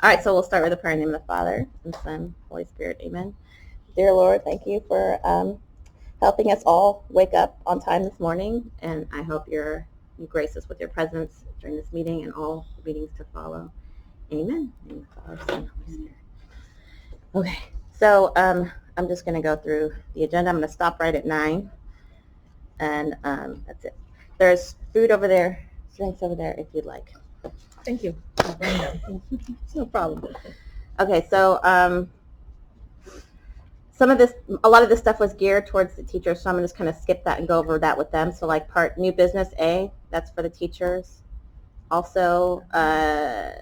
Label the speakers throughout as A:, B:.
A: All right, so we'll start with the prayer in the name of the Father, and the Son, Holy Spirit. Amen. Dear Lord, thank you for helping us all wake up on time this morning, and I hope you grace us with your presence during this meeting and all meetings to follow. Amen. In the name of the Father, Son, Holy Spirit. Okay, so I'm just going to go through the agenda. I'm going to stop right at 9, and that's it. There's food over there, drinks over there if you'd like.
B: Thank you.
A: No problem. Okay, so a lot of this stuff was geared towards the teachers, so I'm just kind of skip that and go over that with them. So like part new business A, that's for the teachers. Also,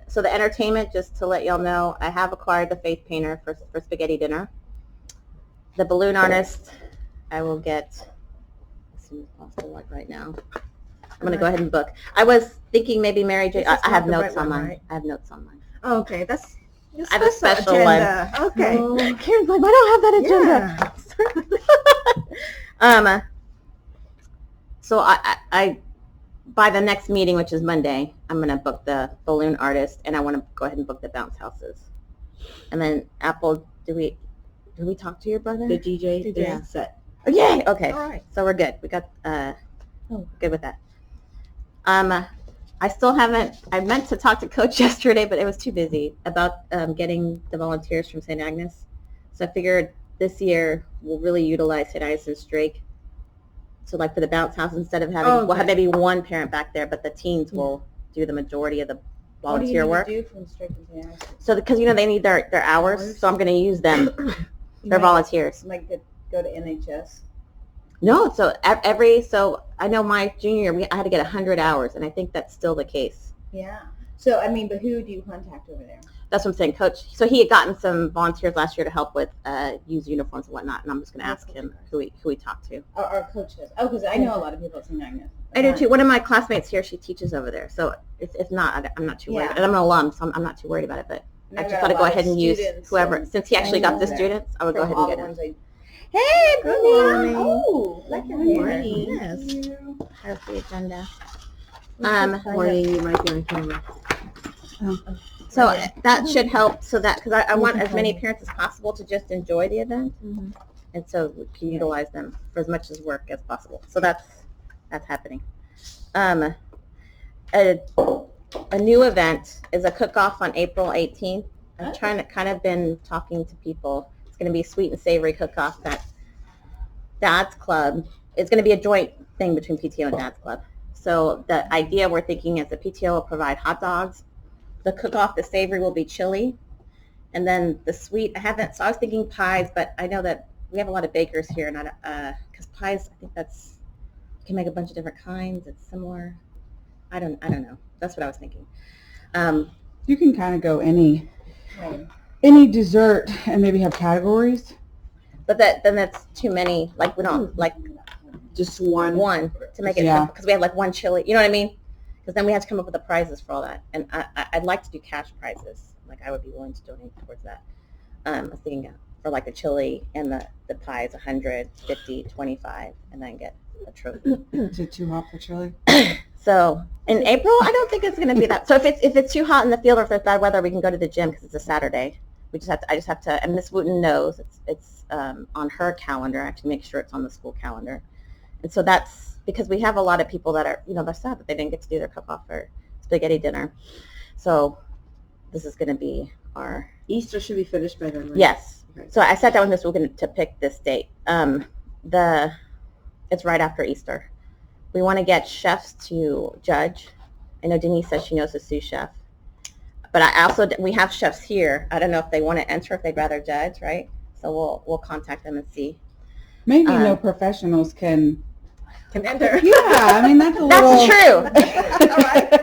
A: so the entertainment, just to let y'all know, I have acquired the faith painter for spaghetti dinner. The balloon artist, I will get as soon as possible, like right now. I'm going to go ahead and book. I was thinking maybe Mary J. I have notes on mine. Right? I have notes on mine.
B: Oh, okay, that's.
A: I have a special agenda.
B: One. Okay.
A: Oh, Karen's like, I don't have that agenda. Yeah. So I by the next meeting, which is Monday, I'm going to book the balloon artist, and I want to go ahead and book the bounce houses. And then Apple, did we talk to your brother?
B: The DJ yeah. Set.
A: Oh, yay! Okay.
B: All right.
A: So we're good. We got good with that. I still haven't. I meant to talk to Coach yesterday, but it was too busy about getting the volunteers from St. Agnes. So I figured this year we'll really utilize St. Agnes and Drake. So like for the bounce house, instead of having, we'll have maybe one parent back there, but the teens will do the majority of the volunteer work.
B: What do you do from Drake and St. Agnes?
A: So because they need their hours, so I'm going to use them. They're volunteers.
B: Like go to NHS.
A: No, so so I know my junior year I had to get 100 hours, and I think that's still the case.
B: Yeah. So I mean, but who do you contact over there?
A: That's what I'm saying, Coach. So he had gotten some volunteers last year to help with use uniforms and whatnot, and I'm just going to ask him who he talked to.
B: Our coach does. Oh, because I know a lot of people at St. Agnes.
A: I do too. One of my classmates here, she teaches over there, so if not, I'm not too worried. And I'm an alum, so I'm not too worried about it. But I just thought to go ahead and use whoever, since he actually got the students. I would go ahead and get him. Hey,
B: good morning.
A: Oh,
B: like your hair.
A: Morning.
B: Yes.
A: There's the agenda.
B: Morning, you might be on camera.
A: So that should help. So that because I want as many parents as possible to just enjoy the event, and so we can utilize them for as much as work as possible. So that's happening. A new event is a cook-off on April 18th. I'm trying to kind of been talking to people. It's going to be a sweet and savory cook-off that Dad's Club. It's going to be a joint thing between PTO and Dad's Club. So the idea we're thinking is the PTO will provide hot dogs. The cook-off, the savory, will be chili. And then the sweet, so I was thinking pies, but I know that we have a lot of bakers here, because pies, I think you can make a bunch of different kinds. It's similar. I don't know. That's what I was thinking.
C: You can kind of go any dessert and maybe have categories.
A: But then that's too many. Like we don't like
B: just one
A: to make it because we have like one chili. You know what I mean? Because then we have to come up with the prizes for all that. And I'd like to do cash prizes. Like I would be willing to donate towards that. I was thinking for like the chili and the pies, 100, 50, 25, and then get a trophy.
C: Is it too hot for chili?
A: So in April, I don't think it's going to be that. So if it's too hot in the field or if there's bad weather, we can go to the gym because it's a Saturday. I just have to, and Miss Wooten knows it's on her calendar. I have to make sure it's on the school calendar. And so that's because we have a lot of people that are, they're sad that they didn't get to do their cook-off or spaghetti dinner. So this is going to be our...
B: Easter should be finished by then, right?
A: Yes. Okay. So I sat down with Miss Wooten to pick this date. It's right after Easter. We want to get chefs to judge. I know Denise says she knows a sous chef. But we have chefs here. I don't know if they want to enter, if they'd rather judge, right? So we'll contact them and see.
C: Maybe no professionals can
B: enter.
C: Yeah, I mean that's a little.
A: That's true.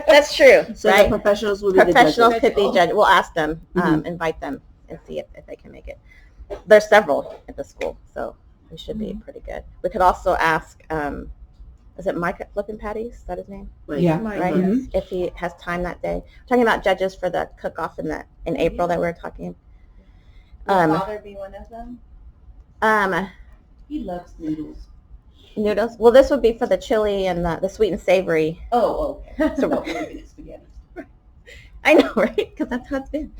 A: That's true.
B: So
A: right?
B: the professionals will be the judges.
A: Professionals could be judges. We'll ask them, invite them, and see if they can make it. There's several at the school, so it should be pretty good. We could also ask. Is it Mike at Flippin' Patties? Is that his name?
C: Yeah.
A: Right.
C: Mm-hmm.
A: If he has time that day. We're talking about judges for the cook-off in April that we were talking.
B: Will Father be one of them? He loves noodles.
A: Noodles? Well, this would be for the chili and the sweet and savory.
B: Oh, okay.
A: So,
B: spaghetti.
A: I know, right? Because that's how it's been.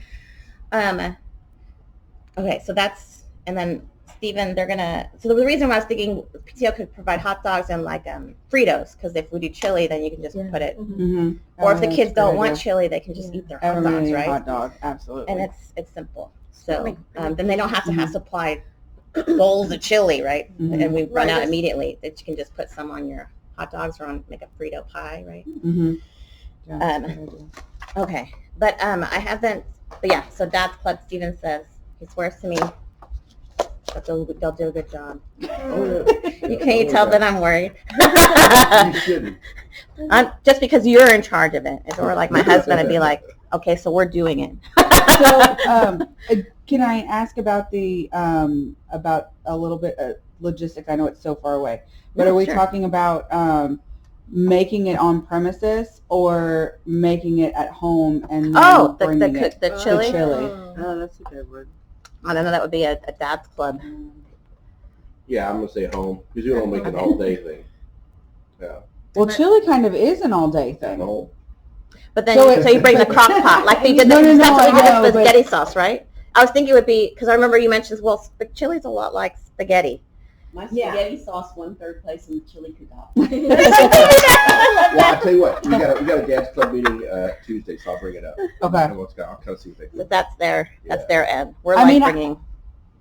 A: Okay, so that's, and then Stephen, so the reason why I was thinking PTO could provide hot dogs and like Fritos, because if we do chili, then you can just put it,
C: Mm-hmm.
A: or if the kids don't want chili, they can just eat their hot dogs, right?
C: Hot dog, absolutely.
A: And it's simple. So then they don't have to have supply bowls of chili, right? And we run out immediately. That you can just put some on your hot dogs or on make a Frito pie, right?
C: Mm-hmm. Yeah,
A: Okay, but I haven't. But yeah, so Dad's Club. Steven says he swears to me that they'll do a good job. Can you tell that I'm worried?
D: You shouldn't.
A: Just because you're in charge of it, or like my husband would be like, okay, so we're doing it.
C: So, can I ask about about a little bit of logistics? I know it's so far away, but are we talking about making it on premises or making it at home and
A: the chili?
C: The chili.
B: Oh, that's a good one.
A: I don't know. That would be a Dad's Club.
D: Yeah, I'm gonna say home because you don't make it all day thing. Yeah.
C: Well, chili kind of is an all day thing.
D: Home.
A: But then so you bring the crock pot like they did. That's what we did with spaghetti sauce, right? I was thinking it would be because I remember you mentioned chili's a lot like spaghetti.
B: My spaghetti sauce 1/3 place in the chili cook-off.
D: Well, I tell you what, we got a Dad's Club meeting Tuesday, so I'll bring it up.
C: Okay.
D: I'll kind of see what they do.
A: But that's their end. We're bringing.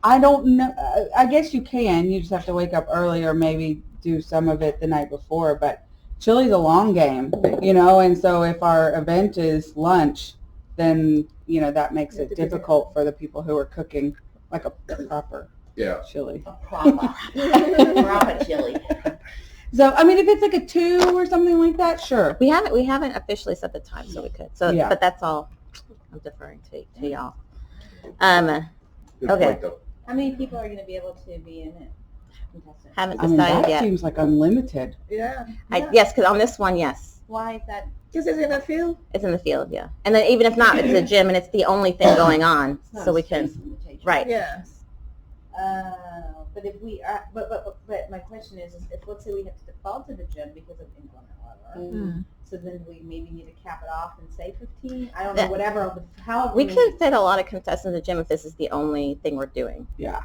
C: I don't know. I guess you can. You just have to wake up early or maybe do some of it the night before. But chili's a long game, and so if our event is lunch, then, that makes it difficult for the people who are cooking like a proper chili.
B: A proper chili.
C: So, I mean, if it's like a 2 or something like that, sure.
A: We haven't officially set the time, so we could. So, but that's all. I'm deferring to y'all.
D: Good
A: okay.
D: point, though.
B: How many people are going to be able to be in it?
A: Haven't
C: I mean,
A: decided
C: that
A: yet.
C: seems like unlimited.
B: Yeah.
A: Yes, because on this one, yes.
B: Why is that?
E: Because it's in the field?
A: It's in the field, yeah. And then even if not, it's a gym and it's the only thing going on, so we can. Right.
E: Yes.
B: But if we are, but my question is if let's say we have to default to the gym because of inclement weather, so then we maybe need to cap it off and say 15. I don't know, whatever. However,
A: we could fit a lot of contestants in the gym if this is the only thing we're doing.
C: Yeah.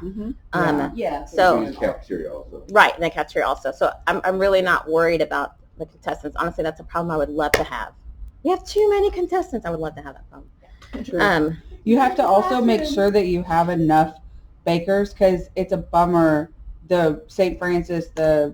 B: Yeah.
A: So
D: Use the cafeteria also.
A: right, and the cafeteria also. So I'm really not worried about the contestants. Honestly, that's a problem I would love to have. We have too many contestants. I would love to have that problem.
C: True. You have to also make sure that you have enough bakers because it's a bummer. The St. Francis, the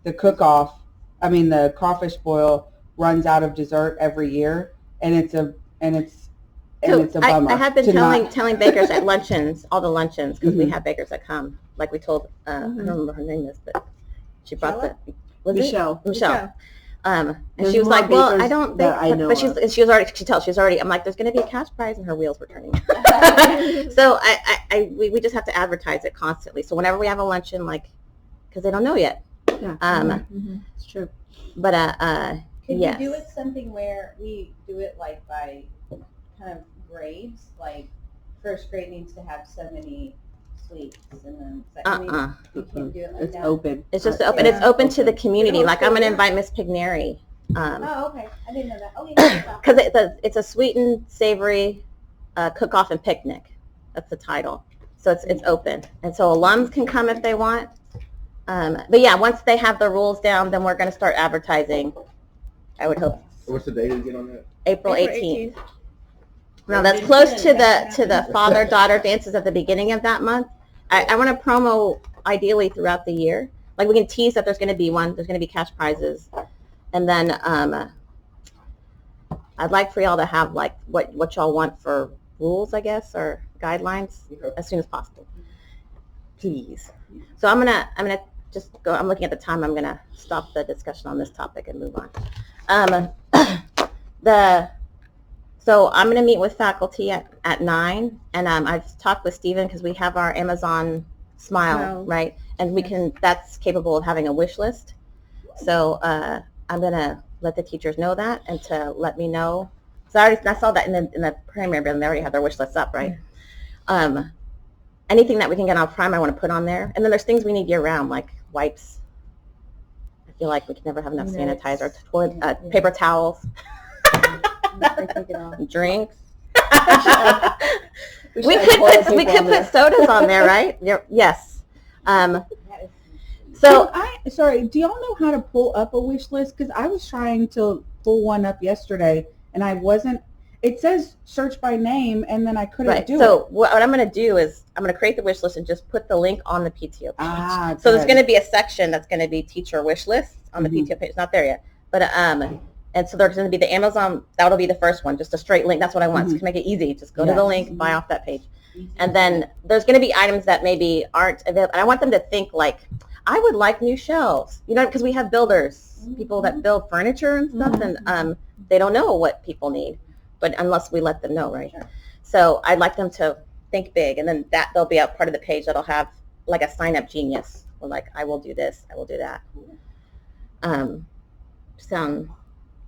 C: Cookoff, the crawfish boil runs out of dessert every year, and it's a bummer.
A: I have been telling bakers at luncheons, all the luncheons, because we have bakers that come. Like we told, I don't remember her name is, but she brought Michelle. And she was like, "Well, I don't think," but she was already. I'm like, "There's going to be a cash prize," and her wheels were turning. So we just have to advertise it constantly. So whenever we have a luncheon, because they don't know yet.
B: Yeah. It's true.
A: But
B: Could
A: yes.
B: we do it something where we do it like by kind of grades? Like first grade needs to have so many sweets, and then second grade you can't do it like that.
C: Open.
A: It's just open. It's open to the community. Like I'm going to invite Miss Pigneri.
B: Oh, okay. I didn't know that. Okay.
A: Because it's a sweet and savory cook-off and picnic. That's the title. So it's open, and so alums can come if they want. But yeah, once they have the rules down, then we're going to start advertising. I would hope.
D: What's the date again on that?
A: April 18th. Now that's close to the father-daughter dances at the beginning of that month. I want to promo ideally throughout the year. Like we can tease that there's going to be one. There's going to be cash prizes, and then I'd like for y'all to have like what y'all want for rules, I guess, or guidelines as soon as possible, please. So I'm gonna just go. I'm looking at the time. I'm gonna stop the discussion on this topic and move on. So I'm going to meet with faculty at 9, and I've talked with Stephen because we have our Amazon Smile, right? And that's capable of having a wish list. So I'm going to let the teachers know that and to let me know. So I saw that in the primary building. They already have their wish lists up, right? Anything that we can get on Prime, I want to put on there. And then there's things we need year round, like wipes. I feel like we can never have enough sanitizer, paper towels. Drinks. We could put sodas on there, right? Yes. So
C: Sorry, do y'all know how to pull up a wish list? Because I was trying to pull one up yesterday, and I wasn't. It says search by name, and then I couldn't do it.
A: So what I'm going to do is I'm going to create the wish list and just put the link on the PTO page. So there's going to be a section that's going to be teacher wish lists on the PTO page. It's not there yet, but and so there's going to be the Amazon. That'll be the first one, just a straight link. That's what I want. So to make it easy, just go to the link, buy off that page, and then there's going to be items that maybe aren't available. And I want them to think like, I would like new shelves, because we have builders, people that build furniture and stuff, and they don't know what people need, but unless we let them know, right? Sure. So I'd like them to think big, and then they'll be a part of the page that'll have like a sign up genius, or like, I will do this, I will do that. Sound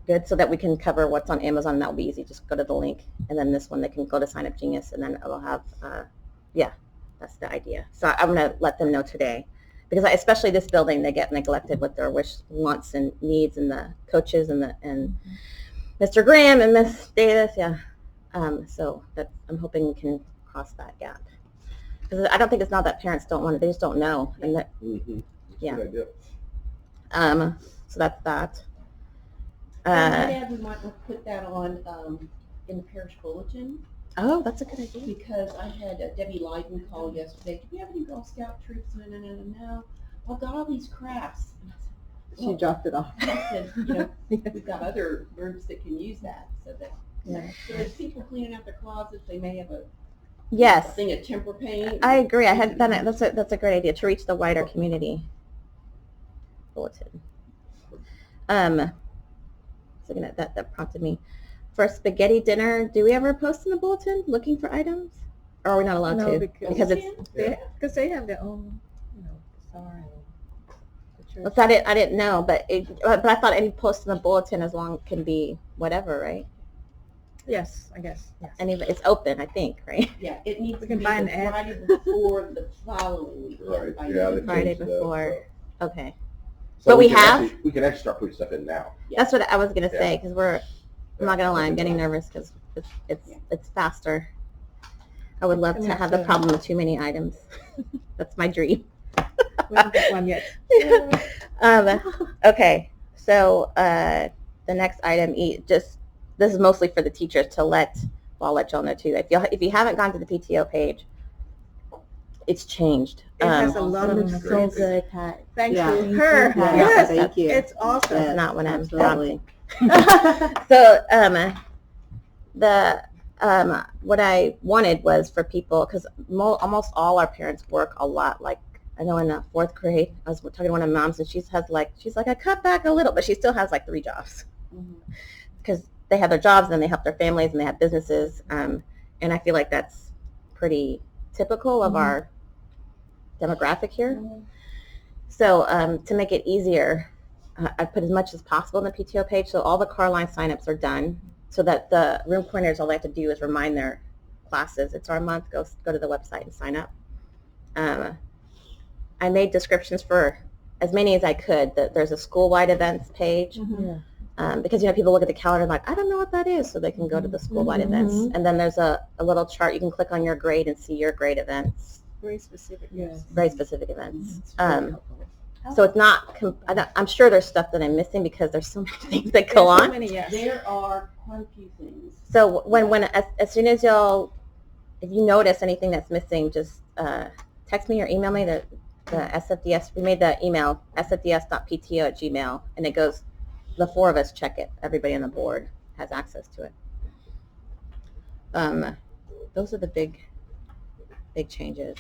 A: good? So that we can cover what's on Amazon, and that'll be easy. Just go to the link, and then this one they can go to sign up genius, and then it'll have, that's the idea. So I'm gonna let them know today. Because especially this building, they get neglected with their wants and needs, and the coaches and Mr. Graham and Miss Davis, so that I'm hoping we can cross that gap. Because I don't think it's not that parents don't want it; they just don't know. And that, so that's that.
E: Dad, we might put that on in the parish bulletin.
A: Oh, that's a good idea.
E: Because I had Debbie Leiden call yesterday. Do we have any Girl Scout troops? No. I've got all these crafts.
B: She dropped it off.
E: I said, we've got other groups that can use that. So as people cleaning out their closets, they may have a thing of temper paint.
A: I agree. I had done it. That's a great idea to reach the wider community. Bulletin. So that prompted me. For spaghetti dinner, do we ever post in the bulletin looking for items? Or are we not allowed to? Because
B: they have their own, sorry.
A: I didn't know, but I thought any post in the bulletin as long can be whatever, right?
B: Yes, I guess. Yes.
A: And it's open, I think, right?
E: Yeah, it needs to
B: can
E: be
B: buy
E: the
B: an
E: Friday before the following week.
D: Right.
A: Friday before. Okay.
D: So
A: But we
D: can actually start putting stuff in now.
A: That's what I was gonna say, because I'm not gonna lie, I'm getting nervous because it's faster. I would love to have the problem with too many items. That's my dream.
B: We haven't got one yet.
A: Okay, so the next item, this is mostly for the teachers I'll let y'all know too. If you haven't gone to the PTO page, it's changed.
B: It has a lot of
A: so good, Pat.
B: Thank you.
A: Her.
B: Yes,
A: thank
B: you. It's awesome.
A: That's not what I'm doubting. So what I wanted was for people, because almost all our parents work a lot. Like I know in fourth grade, I was talking to one of my moms, and she's like, I cut back a little, but she still has like 3 jobs because they have their jobs, and then they help their families, and they have businesses, and I feel like that's pretty typical of our demographic here. So to make it easier, I put as much as possible on the PTO page, so all the car line signups are done, so that the room coordinators, all they have to do is remind their classes, it's our month, go to the website and sign up. I made descriptions for as many as I could. There's a school-wide events page, because people look at the calendar and like, I don't know what that is, so they can go to the school-wide events. And then there's a little chart, you can click on your grade and see your grade events.
B: Very specific.
A: Very specific events. So it's not, I'm sure there's stuff that I'm missing because there's so many things that go on.
E: There are quite a few things.
A: So as soon as if you notice anything that's missing, just text me or email me the SFDS. We made the email, sfds.pto@gmail, and it goes, the 4 of us check it. Everybody on the board has access to it. Those are the big changes.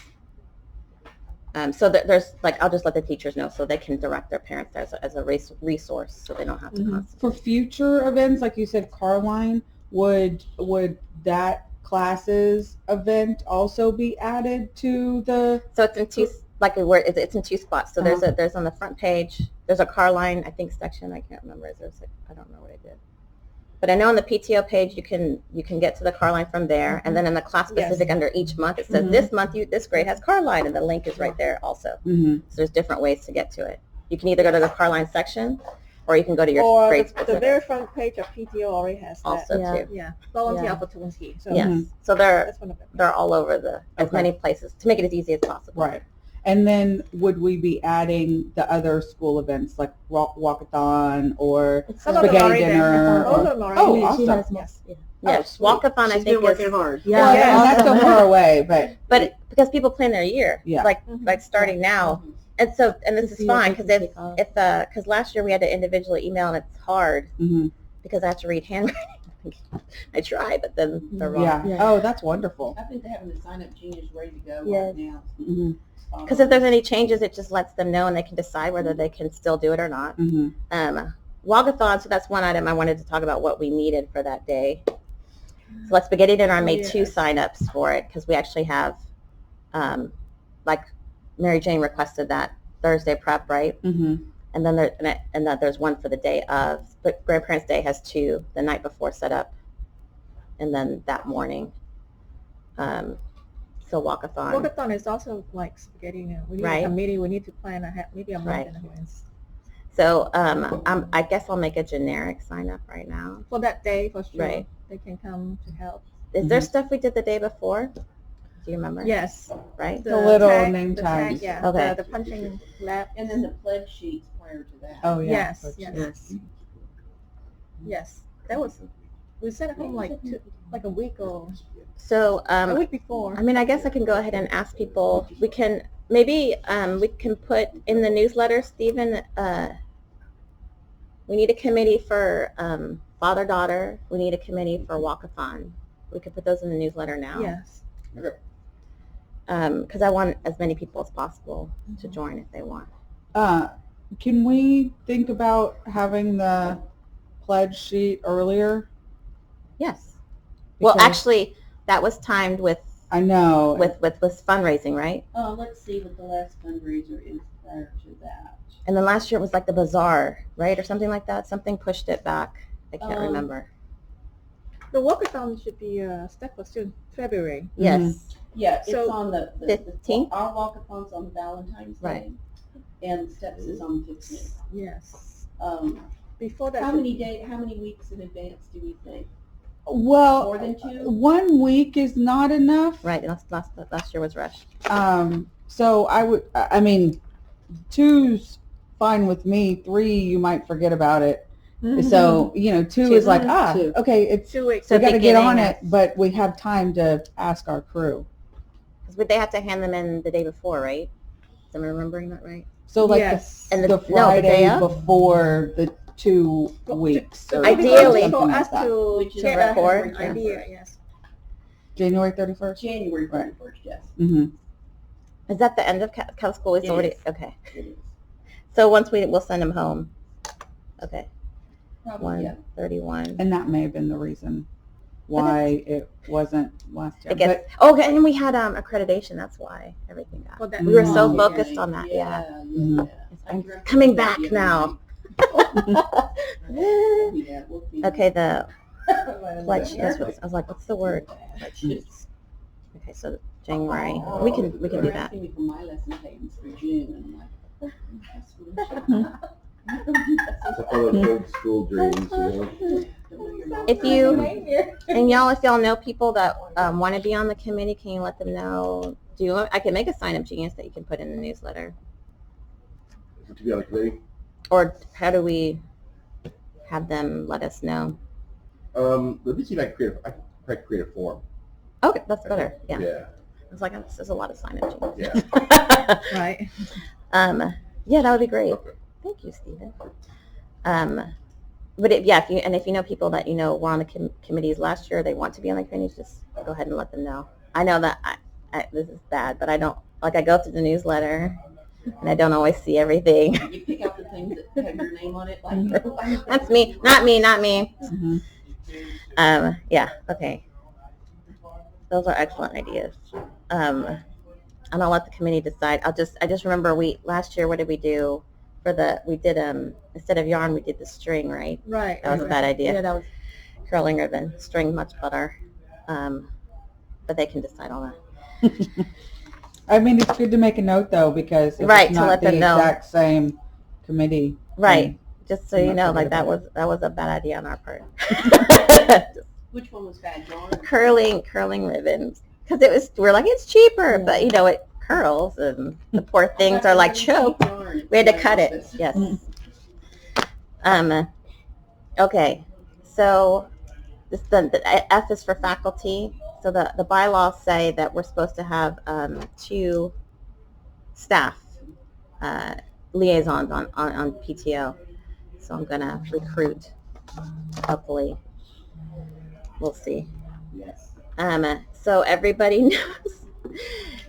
A: So there's I'll just let the teachers know so they can direct their parents as a resource, so they don't have to constantly.
C: For future events, like you said, Carline, would that classes event also be added to the?
A: So it's in two, it's in 2 spots. So there's on the front page, there's a Carline, I think, section. I can't remember. I don't know what I did. But I know on the PTO page you can get to the Carline from there, and then in the class specific under each month it says this month this grade has Carline, and the link is right there also. So there's different ways to get to it. You can either go to the Carline section, or you can go to your
F: Or
A: grade
F: the
A: specific
F: very front page of PTO already has that.
A: also Yeah. too.
F: Yeah, volunteer
A: Yeah.
F: opportunity. So
A: Yes, so they're
F: that's one of them.
A: all over as
C: Okay.
A: many places to make it as easy as possible.
C: Right. And then would we be adding the other school events like Walkathon or
F: Some of them
C: spaghetti
F: already there.
C: dinner?
F: Most of
C: or-
F: them already
C: Oh,
F: there.
C: awesome.
F: Yes.
A: Yes, Walkathon I
E: She's
A: think
E: been working
A: is,
E: hard.
C: Well,
F: Yeah.
C: and that's so far away, but
A: because people plan their year,
C: Yeah.
A: like starting now, and this is fine because because last year we had to individually email and it's hard
C: mhm.
A: because I have to read handwriting. I try, but then they're wrong.
C: Yeah. Oh, that's wonderful.
E: I think they're having the sign up genius ready to go
A: Yes.
E: right now.
C: Mhm.
A: Because if there's any changes, it just lets them know and they can decide whether they can still do it or not.
C: Mhm.
A: Walkathon, so that's one item I wanted to talk about what we needed for that day. So like spaghetti dinner, I made 2 sign-ups for it because we actually have, like Mary Jane requested that Thursday prep, right?
C: Mhm.
A: And then there's one for the day of, but Grandparents' Day has 2 the night before set up, and then that morning. So Walkathon.
F: Walkathon is also like spaghetti. We need
A: Right.
F: a committee. We need to plan maybe a month
A: Right.
F: in advance.
A: So I guess I'll make a generic sign-up right now.
F: For that day, for sure.
A: Right.
F: They can come to help.
A: Is there stuff we did the day before? Do you remember?
F: Yes.
A: Right?
C: The little name tags.
F: Yeah.
A: Okay.
F: The punching lab.
E: And then the pledge sheets prior to that.
C: Oh yeah.
F: Yes. Yes.
A: Yes.
F: Yes. That was. We sent it home like a week or
A: So
F: a week before.
A: I mean, I guess I can go ahead and ask people. We can maybe we can put in the newsletter, Stephen. We need a committee for father-daughter. We need a committee for Walkathon. We could put those in the newsletter now.
F: Yes.
A: Because I want as many people as possible to join if they want.
C: Can we think about having the pledge sheet earlier?
A: Yes. Well,
C: Because-
A: actually, that was timed with
C: I know.
A: with fundraising, right?
E: Let's see what the last fundraiser is prior to that.
A: And then last year it was like the bazaar, right, or something like that. Something pushed it back. I can't remember.
F: The walkathon should be step was in February.
A: Yes.
E: Yeah, it's
F: So,
E: on the
A: 15th?
E: Our walkathon's on Valentine's Day.
A: Right.
E: And steps is on 15th.
F: Yes.
E: How
F: Before that.
E: how many weeks in advance do we think?
C: Well,
E: More than 2?
C: 1 week is not enough.
A: Right. Last year was rushed.
C: So I mean, 2's fine with me. 3, you might forget about it. So, 2 is like,
E: Two.
C: okay, it's,
F: 2 weeks.
A: So
C: we got to get on
A: beginning
C: it, but we have time to ask our crew.
A: Because they have to hand them in the day before, right? Am I remembering that right?
C: So like
F: Yes.
A: And
C: the
A: the day
C: Friday
A: of?
C: before the 2 weeks. Or
A: Ideally.
C: something
F: For
C: like
F: us
C: that.
F: to
E: Which is
F: get
A: record,
F: an idea. Yes.
C: January 31st?
E: January
C: Right.
E: 31st, yes.
C: Mm-hmm.
A: Is that the end of Cal school? It's
E: It
A: already
E: is.
A: okay.
E: It is.
A: So once we'll send them home. Okay.
E: Probably, yeah.
A: 131.
C: And that may have been the reason why it wasn't last year.
A: It gets, okay, and we had accreditation. That's why everything got.
F: For that.
A: We were so
C: Mm.
A: focused on that. Yeah.
C: Mhm.
A: I'm coming back now.
E: Yeah, we'll see.
A: Okay. The pledge.
E: Yeah.
A: I was like, what's the word? Pledge sheets. Okay. So January. We can do
E: They're
A: that.
E: asking me for my lesson plans for June, and I'm like, oh, that's really
D: It's like one of those old school dreams,
A: If you and if y'all know people that want to be on the committee, can you let them know? I can make a sign up genius that you can put in the newsletter.
D: To be on the committee.
A: Or how do we have them let us know?
D: Let me see if I can create a form.
A: Okay, that's better. Yeah.
D: Yeah.
A: I was like, there's a lot of sign up genius.
D: Yeah.
F: Right.
A: Yeah, that would be great.
D: Okay.
A: Thank you, Stephen. But if you know people that were on the committees last year, they want to be on the committees, just go ahead and let them know. I know that this is bad, but I don't I go through the newsletter and I don't always see everything.
E: You pick out the things that have your name on it, like
A: That's me, not me.
C: Mm-hmm.
A: Yeah, okay. Those are excellent ideas. And I'll let the committee decide. I just remember last year, what did we do we did instead of yarn, we did the string, right?
F: Right.
A: That was a bad idea.
F: Yeah, that was.
A: Curling ribbon, string much better. But they can decide all that.
C: I mean, it's good to make a note though, because if
A: Right,
C: it's
A: to
C: not
A: let
C: the
A: them know.
C: exact same committee.
A: Right. Just so you know, like that was a bad idea on our part.
E: Which one was bad, yarn?
A: curling ribbons, because we're like, it's cheaper, but you know it curls and the poor things are like choked. We had to cut it. Yes. Okay, so the F is for faculty. So the bylaws say that we're supposed to have 2 staff liaisons on PTO. So I'm gonna recruit. Hopefully, we'll see.
E: Yes.
A: So everybody knows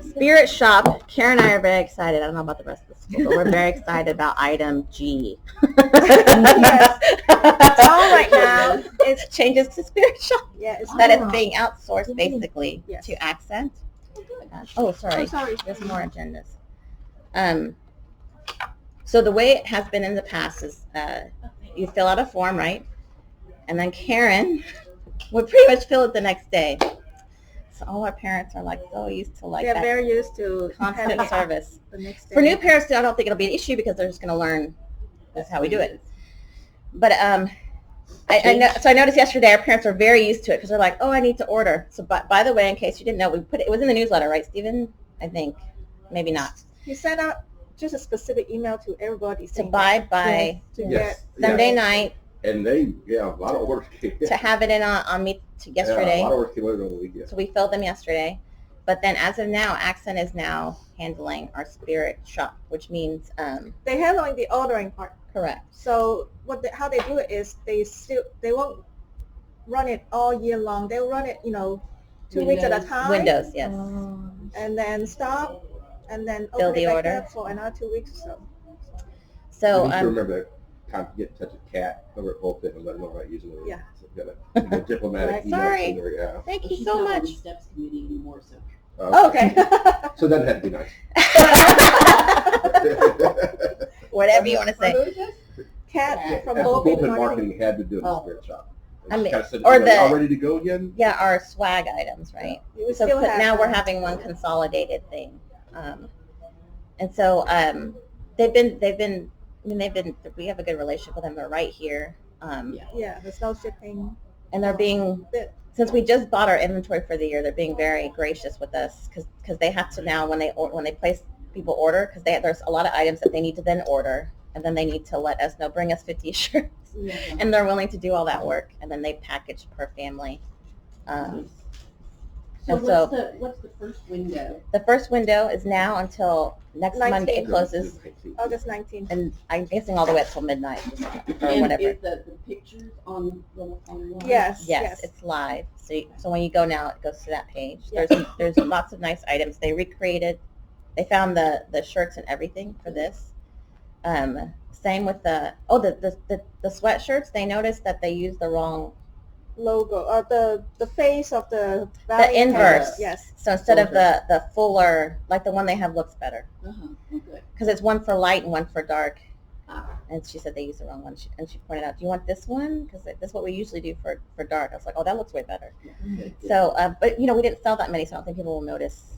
A: Spirit Shop. Karen and I are very excited. I don't know about the rest of the school, but we're very excited about item G.
F: Yes. It's all right now.
A: It's changes to Spirit Shop.
F: Yeah, it's
A: That is being outsourced basically
F: Yes.
A: to Accent. Sorry.
F: Oh, sorry.
A: There's more agendas. So the way it has been in the past is you fill out a form, right? And then Karen would pretty much fill it the next day. So all our parents are like so used to like
F: They're
A: that
F: very used to having
A: constant
F: it
A: service.
F: the next day.
A: For new parents, I don't think it'll be an issue because they're just going to learn this is how we do it. But I noticed yesterday our parents are very used to it because they're like, oh, I need to order. So by the way, in case you didn't know, it was in the newsletter, right, Stephen? I think maybe not.
F: You sent out just a specific email to everybody
A: To
F: saying
A: buy by
F: to
D: Yes.
F: get
A: Sunday night,
D: And a lot of orders came in.
A: to have it in on me to yesterday.
D: Yeah, a lot of orders came in over the weekend.
A: So we filled them yesterday. But then as of now, Accent is now handling our Spirit Shop, which means
F: they're handling the ordering part.
A: correct.
F: So how they do it is they won't run it all year long. They'll run it 2 weeks at a time.
A: Windows, yes.
F: And then stop, and then
A: Fill
F: open
A: the
F: it back
A: order.
F: up for another 2 weeks or so.
A: So
D: You need to remember that time to get in touch with Kat over at Volpit and let her know about using it.
F: Yeah.
D: So we've got a diplomatic
F: Right.
D: email
A: Sorry.
D: in there, yeah.
A: thank
E: But
A: you
E: she's
A: so
E: not on
A: much.
E: the steps committee anymore, so.
F: Okay.
D: So that had to be nice.
A: Whatever you want to say.
F: Cat from
D: Volpit
F: Volpit Marketing.
D: Marketing had to do it in the
E: Oh.
D: Spirit Shop.
A: I mean,
D: Kinda said,
A: or
D: "You all
A: the-
D: ready to go again?"
A: Yeah, our swag items, right?
F: We
A: So
F: still have
A: now we're having one consolidated thing. And so we have a good relationship with them. They're right here.
F: Yeah, there's no shipping.
A: And they're being, since we just bought our inventory for the year, they're being very gracious with us because they have to now when they place people order, because there's a lot of items that they need to then order, and then they need to let us know, bring us 50 shirts,
F: Yeah.
A: and they're willing to do all that work, and then they package per family.
E: So
A: and
E: what's the first window?
A: The first window is now until next
F: 19th.
A: Monday. It closes,
F: August 19th.
A: and I'm guessing all the way up till midnight or
E: And
A: whatever.
E: is the pictures online?
F: Yes.
A: Yes, it's live. So when you go now, it goes to that page.
F: Yes.
A: There's lots of nice items. They found the shirts and everything for this. Same with the sweatshirts. They noticed that they used the wrong,
F: Logo or the face of the
A: the inverse.
F: Yes.
A: So instead of the fuller, like the one they have looks better
E: Uh-huh. Oh, good.
A: because it's one for light and one for dark.
E: Ah.
A: And she said they used the wrong one. And she pointed out, do you want this one? Because this is what we usually do for dark. I was like, oh, that looks way better.
E: Good.
A: So, but we didn't sell that many, so I don't think people will notice.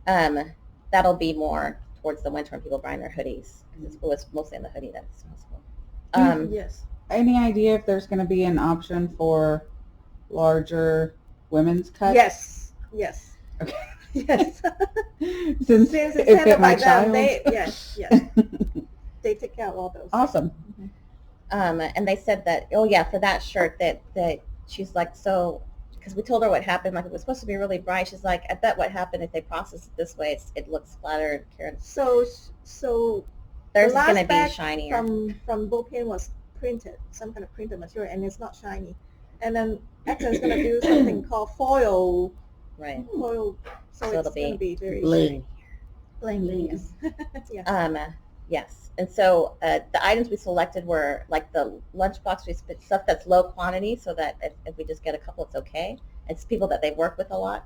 A: That'll be more towards the winter when people buying their hoodies. Because it was mostly in the hoodie that's possible.
F: Yes.
C: Any idea if there's going to be an option for larger women's cuts?
F: Yes. Yes.
C: Okay.
F: Yes.
C: Since
F: Since
C: it
F: it's
C: fit my
F: handled by them,
C: child.
F: yes. They take care of all those.
C: Awesome.
A: And they said that, for that shirt that she's like, so, because we told her what happened, like it was supposed to be really bright. She's like, I bet what happened if they process it this way, it looks flatter. Karen,
F: So
A: theirs is
F: last
A: going to be
F: batch
A: shinier.
F: from Bullpen was printed, some kind of printed material, and it's not shiny. And then Accent's going to do something called foil.
A: Right.
F: So
A: So
F: it's
A: it'll
F: going to be very
A: bling.
F: bling. Yes. Yeah.
A: Yes. And so the items we selected were like the lunchbox, stuff that's low quantity so that if we just get a couple, it's okay. It's people that they work with a lot.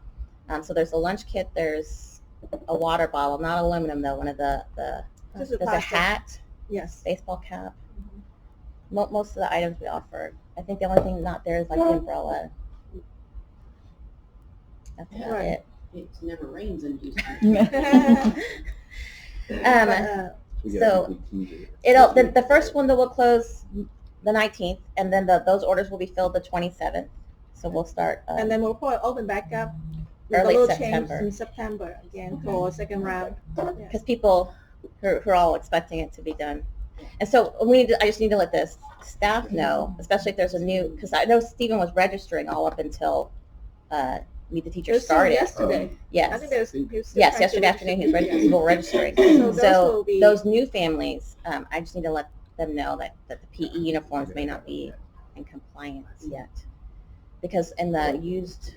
A: So there's a lunch kit, there's a water bottle, not aluminum though, one of the
F: Just a
A: there's a
F: plastic.
A: hat,
F: Yes.
A: baseball cap. Most of the items we offered. I think the only thing not there is like the umbrella. That's about
F: Right.
A: it.
E: It never rains in Houston.
F: But,
D: We
A: So,
D: gotta tease it.
A: It'll the first one that will close the 19th, and then those orders will be filled the 27th. So we'll start.
F: And then we'll probably open back up with
A: Early
F: a little
A: September.
F: change in September again for second round. Yeah.
A: because people who are all expecting it to be done. And so I just need to let the staff know, especially if there's a new, because I know Stephen was registering all up until Meet the Teacher
F: Those two
A: started.
F: yesterday. I
A: Yes.
F: think there's.
A: Yes, yesterday afternoon he was people registering.
F: So those
A: So
F: will be-
A: those new families, I just need to let them know that the PE uniforms may not be in compliance yet. Because in the used,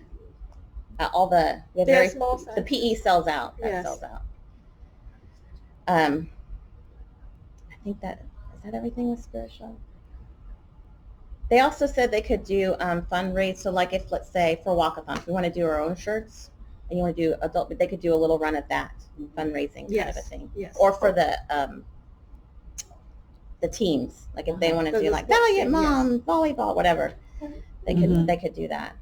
A: we have
F: They're
A: very,
F: small
A: the
F: size.
A: PE sells out. That
F: Yes.
A: sells out. I think is that everything with spiritual? They also said they could do fundraise. So like if, let's say, for Walkathon, if we want to do our own shirts and you want to do adult, but they could do a little run at that fundraising kind of a
F: Yes.
A: thing.
F: Yes.
A: Or for the teams, like if they want to
F: So
A: do
F: the
A: like
F: sports
A: Valiant
F: team,
A: Mom, volleyball, whatever, they could
C: Mhm.
A: they could do that.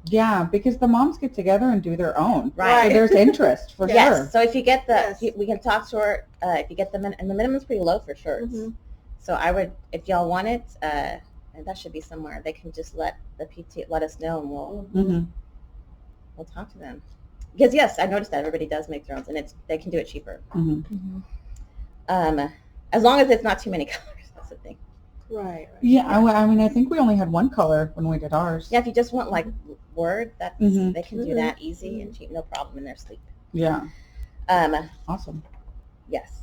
C: Yeah, because the moms get together and do their own.
A: Right.
C: So there's interest for
A: Yes.
C: sure.
A: So if you get
F: Yes.
A: we can talk to her. If you get and the minimum's pretty low for shirts.
F: Mhm.
A: So I would, if y'all want it, and that should be somewhere. They can just let the PT let us know, and
C: Mm-hmm.
A: we'll talk to them. Because yes, I noticed that everybody does make their own, and they can do it cheaper.
C: Mm-hmm.
A: As long as it's not too many colors. That's the thing.
F: Right.
C: Yeah, I mean, I think we only had one color when we did ours.
A: Yeah, if you just want like word, that's
C: Mhm.
A: they can do that easy and cheap, no problem in their sleep.
C: Yeah,
A: Um,
C: awesome.
A: yes,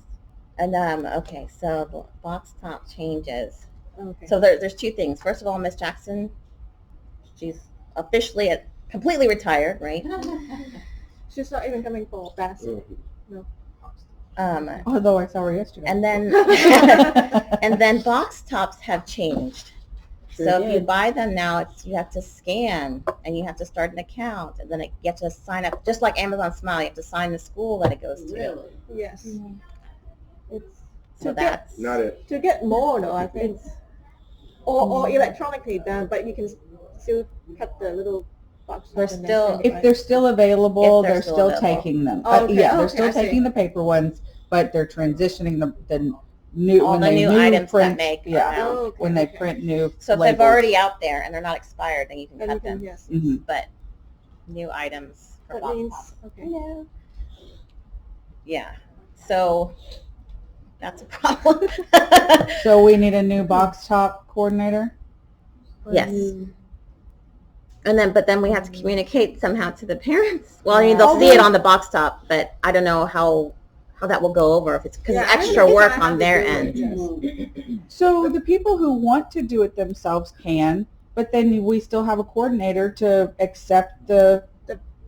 A: and okay, so the box top changes.
F: Okay.
A: So there's two things. First of all, Miss Jackson, she's officially completely retired, right?
F: She's not even coming for basket.
C: Although I saw her yesterday.
A: And then and then box tops have changed.
C: Sure
A: So if you
C: did.
A: buy them now, you have to scan and you have to start an account, and then you have to sign up, just like Amazon Smile. You have to sign the school that it goes to.
E: Really?
F: Yes. It's
A: So
F: to
A: that's
D: Not it.
F: to get more though, I think. Or electronically done, but you can still cut the little box.
A: They're
F: up and then
A: still-
F: send it,
C: If
F: right?
C: they're still available,
A: If they're
C: they're
A: still
C: still
A: available.
C: taking them.
F: Oh, okay.
C: Yeah, they're
F: Okay,
C: still
F: I see.
C: taking the paper ones, but they're transitioning the new
A: all
C: when
A: the
C: they
A: new
C: new
A: items
C: print.
A: that make.
C: Yeah,
A: Now.
F: Oh, okay,
C: when they
F: okay.
C: print new.
A: So if
C: labels.
A: they've already out there and they're not expired, then you can
F: And you
A: cut
F: can,
A: them.
F: yes.
C: Mhm.
A: But new items for
F: That
A: box
F: means,
A: tops.
F: okay.
A: Yeah. So that's a problem.
C: So we need a new box top coordinator.
A: Yes. But then we have to communicate somehow to the parents. Well, I mean, they'll see it on the box top, but I don't know how that will go over if it's because
F: Yeah,
A: it's
F: I
A: extra
F: think
A: work
F: I have
A: on
F: to
A: their
F: do it,
A: end.
F: yes.
C: So the people who want to do it themselves can, but then we still have a coordinator to accept the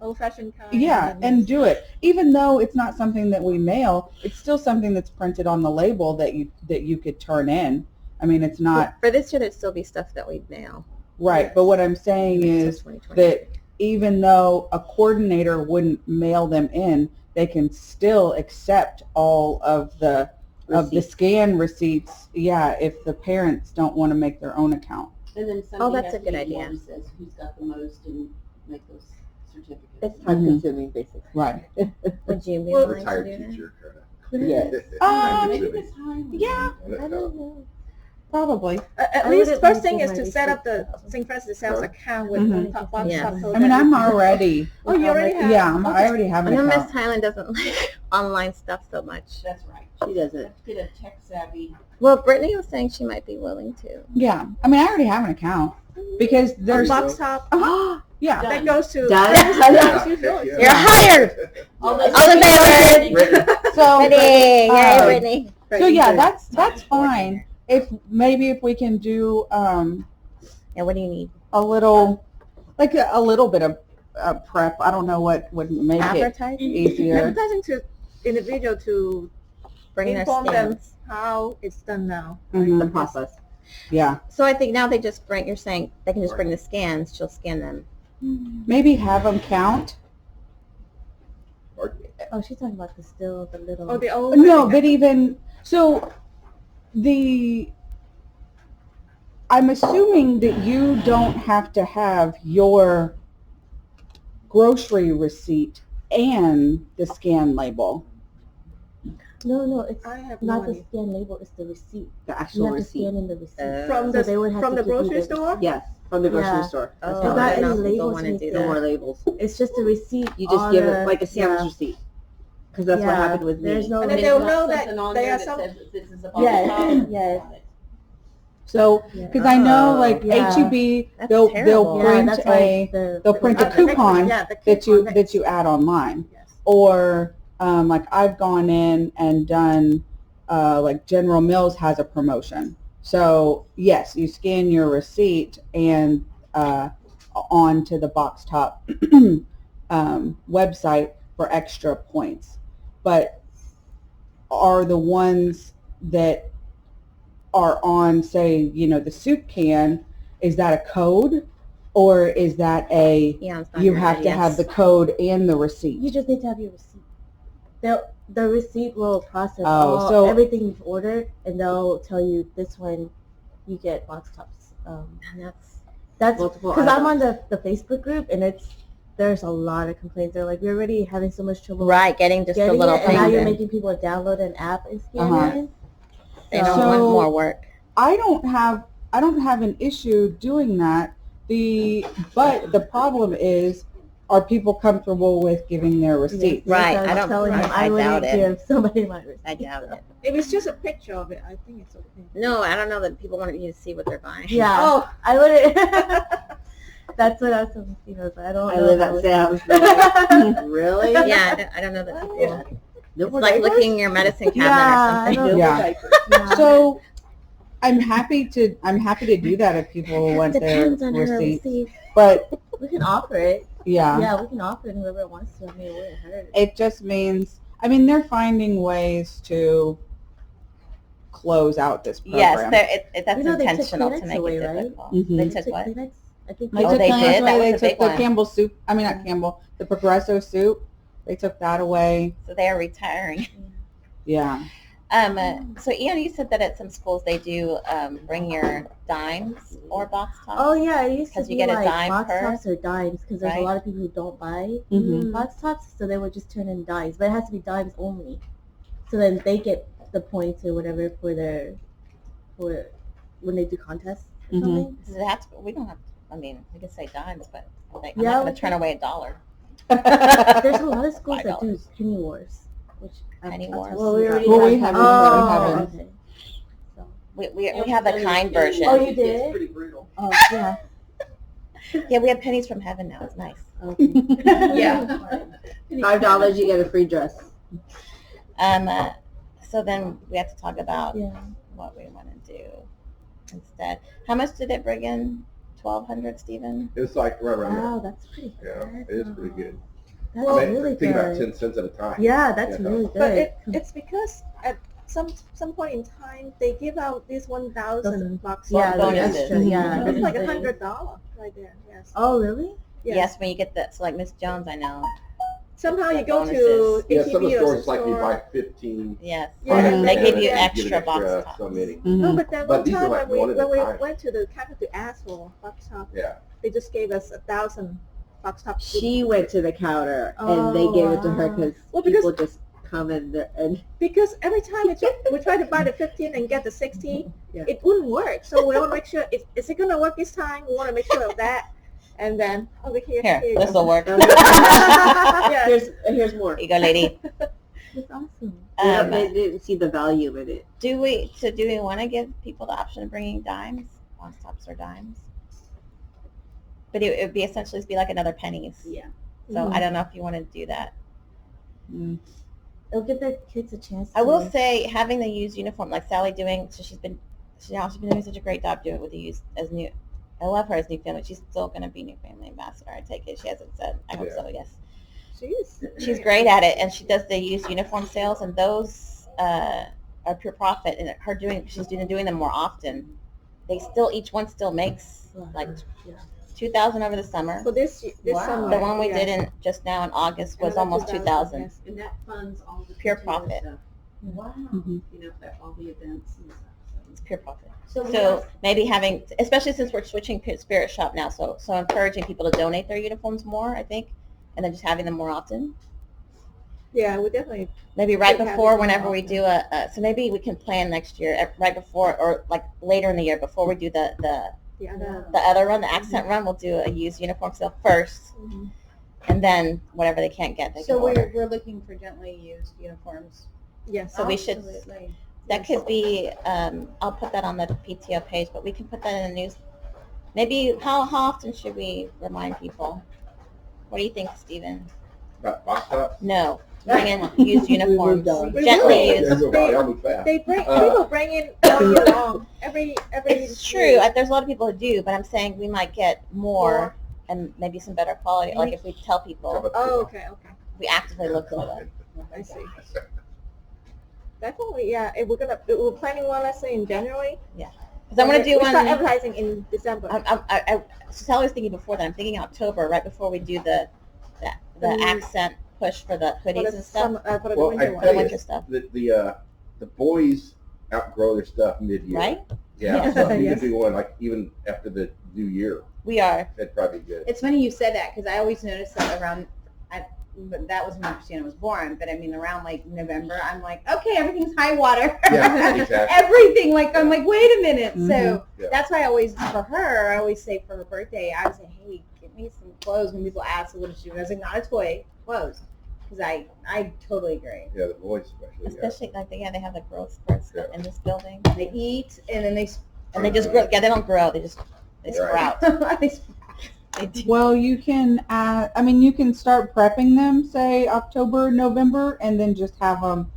F: Old-fashioned kind.
C: and do it. Even though it's not something that we mail, it's still something that's printed on the label that you could turn in. I mean, it's not
A: For this year, there'd still be stuff that we'd mail.
C: right.
F: Yes.
C: But what I'm saying is
A: 2020.
C: that even though a coordinator wouldn't mail them in, they can still accept all of the scan receipts. Yeah, if the parents don't want to make their own account.
E: And then somebody
A: that's
E: has
A: a
E: to
A: good
E: be
A: idea.
E: one that says who's got the most and make those certificates.
G: It's time consuming, basically.
C: Right.
A: Would you be
F: Well,
A: willing to
D: Retired
A: do that?
D: teacher, kind of.
G: Yes.
E: Maybe this time.
C: Yeah,
A: I don't know.
C: probably.
F: At
A: I
F: least
A: wouldn't
F: first
A: mind
F: thing is
A: seeing
F: to
A: my
F: set up
A: receipt.
F: the St. Francis Sales account with
C: Mhm.
F: top box
A: Yeah.
F: top. So
C: I mean,
F: that
C: I'm
F: you can-
C: already.
F: Oh, you already have?
C: Yeah,
F: Okay.
C: I already have
A: I
C: an
A: know Miss
C: account.
A: Highland doesn't like online stuff so much.
E: That's right.
G: She doesn't.
E: Let's get a tech savvy.
A: Well, Brittany was saying she might be willing to.
C: Yeah, I mean, I already have an account because
F: A
C: there's.
F: box top
C: Yeah.
F: that goes to.
G: Done.
D: Yeah,
F: She's
D: heck
F: yours.
D: yeah.
A: You're hired.
E: All those
A: All in favor?
D: Brittany.
C: So.
A: Brittany, yay,
C: Um,
A: Brittany.
C: So yeah, that's fine. If we can do
A: And what do you need?
C: a little, like a little bit of prep. I don't know what would make it
A: Advertising?
C: easier.
F: Advertising to individual to
A: Bring their
F: inform them
A: scans.
F: how it's done now.
C: Mhm.
G: The process.
C: Yeah,
A: So I think now they just bring, you're saying they can just bring the scans, she'll scan them.
C: maybe have them count.
A: Oh, she's talking about the little.
F: Oh, the old.
C: No, but even so, I'm assuming that you don't have to have your grocery receipt and the scan label.
G: No, it's
F: I have
G: not
F: no
G: the
F: idea.
G: scan label, it's the receipt.
H: The
G: You
H: actual
G: have to
H: receipt.
G: scan in the receipt.
F: From
G: So they would
F: the
G: have
F: from
G: to
F: the
G: give you
F: grocery
G: the-
F: store.
H: Yes, from the grocery
G: Yeah.
H: store. That's
A: Oh,
H: how
G: Without
H: it
A: I
G: any
A: know
H: is.
A: people
G: labels
A: want
G: or
A: to do
G: anything.
H: No more
A: that.
H: labels.
G: It's just a receipt.
H: You just
G: on
H: give
G: the-
H: it like a sandwich
G: yeah.
H: receipt. Because that's what
G: Yeah,
H: happened with
G: there's
H: me.
G: no
F: And then
G: label.
F: they'll
E: Not
F: know that
E: something on
F: they
E: there
F: are
E: that
F: some.
E: says this is a
G: Yes,
E: Walkathon.
G: yes.
C: So,
G: Yeah.
C: because I know
A: Oh,
C: like
G: yeah.
C: HEB,
A: That's
C: they'll
A: terrible.
G: Yeah,
C: print
G: that's why
C: a
G: the
C: they'll print a
F: the next one,
C: coupon
F: yeah, the
C: that you
F: coupon
C: that you add online,
F: Yes.
C: or like I've gone in and done like General Mills has a promotion. So yes, you scan your receipt and onto the Box Top website for extra points. But are the ones that are on, say, the soup can, is that a code, or is that
A: Yeah, it's not
C: you
A: your
C: have to
A: IDS.
C: have the code and the receipt?
G: You just need to have your receipt. The receipt will process
C: so-
G: everything you've ordered, and they'll tell you this one you get box tops. And that's
H: Multiple
G: because I'm
H: items.
G: on the Facebook group, and there's a lot of complaints. They're like, we're already having so much trouble
A: Right, getting just a
G: getting
A: little
G: it, and now
A: thing.
G: you're
A: in.
G: making people download an app and scan
C: Uh-huh.
G: it.
A: They don't
C: So-
A: want more work.
C: I don't have an issue doing that. But the problem is, are people comfortable with giving their receipts?
A: Right,
G: That's what
A: I
G: was
A: don't-
G: telling them,
A: I
G: I wouldn't
A: doubt it.
G: give somebody my receipt.
A: I doubt it.
F: If it's just a picture of it, I think it's okay.
A: No, I don't know that people want you to see what they're buying.
G: Yeah.
F: Oh,
G: I wouldn't. That's what I was telling Steve. I don't
H: I
G: know.
H: live
G: if I
H: at
G: would-
H: Sam's. Really?
A: Yeah, I don't know that people.
F: Yeah.
H: No
A: It's
H: more
A: like
H: diapers?
A: licking your medicine cabinet
G: Yeah,
A: or something.
G: I know.
C: Yeah.
G: Yeah.
C: So I'm happy to do that if people want their
G: Depends on her
C: receipts.
G: receipt.
C: But
G: We can offer it.
C: yeah,
G: Yeah, we can offer it. Whoever wants to. I mean, it wouldn't hurt.
C: it just means, they're finding ways to close out this program.
A: Yes, that's
G: You know, they took
A: intentional to
G: Kleenex
A: make
G: away,
A: it
G: right?
A: difficult.
C: Mhm.
A: They took what?
G: Kleenex? I think
C: They
A: Oh,
C: took
A: they
C: Kleenex
A: did? That
C: away. They
A: was a
C: took
A: big
C: the
A: one.
C: Campbell soup. Not Campbell. The Progresso soup. They took that away.
A: So they are retiring.
C: Yeah.
A: So Ian, you said that at some schools they do bring your dimes or box tops.
G: Oh yeah, it used to
A: 'Cause you
G: be
A: get a
G: like
A: dime
G: box
A: per,
G: tops or dimes because there's
A: right?
G: a lot of people who don't buy
C: Mhm.
G: box tops, so they would just turn in dimes, but it has to be dimes only. So then they get the points or whatever for when they do contests or
C: Mhm.
G: something.
A: Does it have to? We don't have. We can say dimes, but I'm
G: Yeah,
A: not going
G: we
A: to turn away $1.
G: There's a lot of schools that do
A: $5.
G: penny wars, which
A: Penny
G: I'll
A: wars?
G: tell
H: Well,
G: you
H: we
G: about.
H: already
C: Well, we
H: have
C: have
G: Oh,
C: heaven.
G: okay. So,
A: We have the kind version.
G: Oh, you did?
E: It's pretty brutal.
G: oh yeah.
A: Yeah, we have pennies from heaven now. It's nice.
G: Okay.
E: Yeah.
H: $5, you get a free dress.
A: So then we have to talk about
G: Yeah.
A: what we want to do instead. How much did it bring in? 1,200, Stephen?
D: It's like right around
G: Wow, that's pretty
D: there. Yeah,
G: good.
D: it is pretty good.
G: That's
D: I mean,
G: really
D: think about
G: good.
D: 10 cents at a time.
G: Yeah, that's
D: Yeah.
G: really good.
F: but it's because at some point in time they give out these 1,000 bucks.
G: yeah, the
A: bonuses.
G: extra. Yeah,
F: It's like
G: that's the thing.
F: $100 right there. Yes.
G: Oh, really?
A: Yes, when you get that. So like Miss Jones, I know.
F: Somehow
A: the
F: you go to
A: bonuses.
D: Yeah, some of the
F: HEB or
D: stores like you
F: store.
D: buy 15.
A: Yes.
F: Yeah,
C: Mhm.
A: They give you
F: yeah.
A: extra box tops.
D: So many.
C: Mhm.
F: No, but then
D: But
F: one
D: these are
F: time
D: like
F: when
D: one
F: we
D: at a
F: when we
D: time.
F: went to the counter to ask for box top,
D: Yeah.
F: they just gave us 1,000 box tops.
H: She went to the counter and they
G: Oh,
H: gave it to her
G: wow.
F: Well,
H: because
F: because-
H: people just come in there and
F: Because every time we try to buy the 15 and get the 60,
H: Yeah.
F: it wouldn't work. So we want to make sure, is it going to work this time? We want to make sure of that. And then over here.
A: Here,
F: you
A: this
F: go.
A: will work.
F: Yeah.
H: here's more.
A: Here you go, lady.
G: That's awesome.
H: They didn't see the value in it.
A: Do we want to give people the option of bringing dimes, box tops or dimes? But it would be essentially be like another pennies.
E: Yeah.
A: So I don't know if you want to do that.
C: Mm.
G: It'll give the kids a chance.
A: I will say having the used uniform, like Sally doing, so she's been doing such a great job doing it with the used as new. I love her as new family. She's still going to be new family ambassador. I take it. She hasn't said. I hope so. Yes. She's great at it, and she does the used uniform sales, and those are pure profit. And she's doing them more often. Each one still makes like $2,000 over the summer.
F: So this
E: Wow.
F: summer.
A: The one we
F: yeah.
A: did just now in August was
F: Another
A: almost 2,000.
F: yes.
E: And that funds all the
A: Pure
E: PTO
A: profit.
E: stuff. Wow.
C: Mhm.
E: You know, all the events and stuff.
A: It's pure profit.
E: So
A: So maybe having, especially since we're switching to Spirit Shop now, so encouraging people to donate their uniforms more, I think, and then just having them more often.
F: Yeah, we definitely.
A: Maybe right
F: Should have
A: before,
F: it
A: whenever
F: more
A: we do so maybe we can plan next year, right before, or like later in the year, before we do the other run, the accent run, we'll do a used uniform sale first, and then whatever they can't get, they
B: So
A: can order.
B: we're looking for gently used uniforms.
F: Yes.
A: So we should,
B: Absolutely.
A: that could be, I'll put that on the PTO page, but we can put that in the news. Maybe, how often should we remind people? What do you think, Stephen?
D: About box tops?
A: No, bring in used uniforms,
H: We
A: gently
F: will.
A: used.
D: I'll move fast.
F: They bring people bring in all year long. Every.
A: It's true. There's a lot of people who do, but I'm saying we might get more and maybe some better quality. Like if we tell people,
F: Oh, okay.
A: we actively look for them.
F: I see. Definitely, yeah. If we're planning one lesson in January.
A: Because I'm going to do
F: we
A: one.
F: start advertising in December.
A: I was thinking before that. I'm thinking October, right before we do the accent push for the hoodies and stuff.
F: For the
D: Well,
F: winter
D: I
F: one.
A: The
D: tell
A: winter
D: you,
A: stuff,
D: the boys outgrow their stuff mid-year.
A: right?
D: Yeah, so if you
F: Yes.
D: could do one like even after the new year,
A: We are.
D: that'd probably be good.
B: It's funny you said that because I always noticed that around. But that was when Christina was born. But I mean, around like November, I'm like, okay, everything's high water.
D: Yeah, exactly.
B: Everything. Like I'm like, wait a minute. So
D: Yeah.
B: that's why I always for her, I always say for her birthday, I would say, hey, get me some clothes. When people ask, what is she? I was like, not a toy, clothes. Because I totally agree.
D: Yeah, the boys especially.
A: Especially like they have the growth spurts
D: Yeah.
A: in this building,
B: They eat and then they
A: just grow. Yeah, they don't grow. They
D: Right.
A: sprout.
B: they
A: They do.
C: Well, you can add, you can start prepping them, say October, November, and then just have them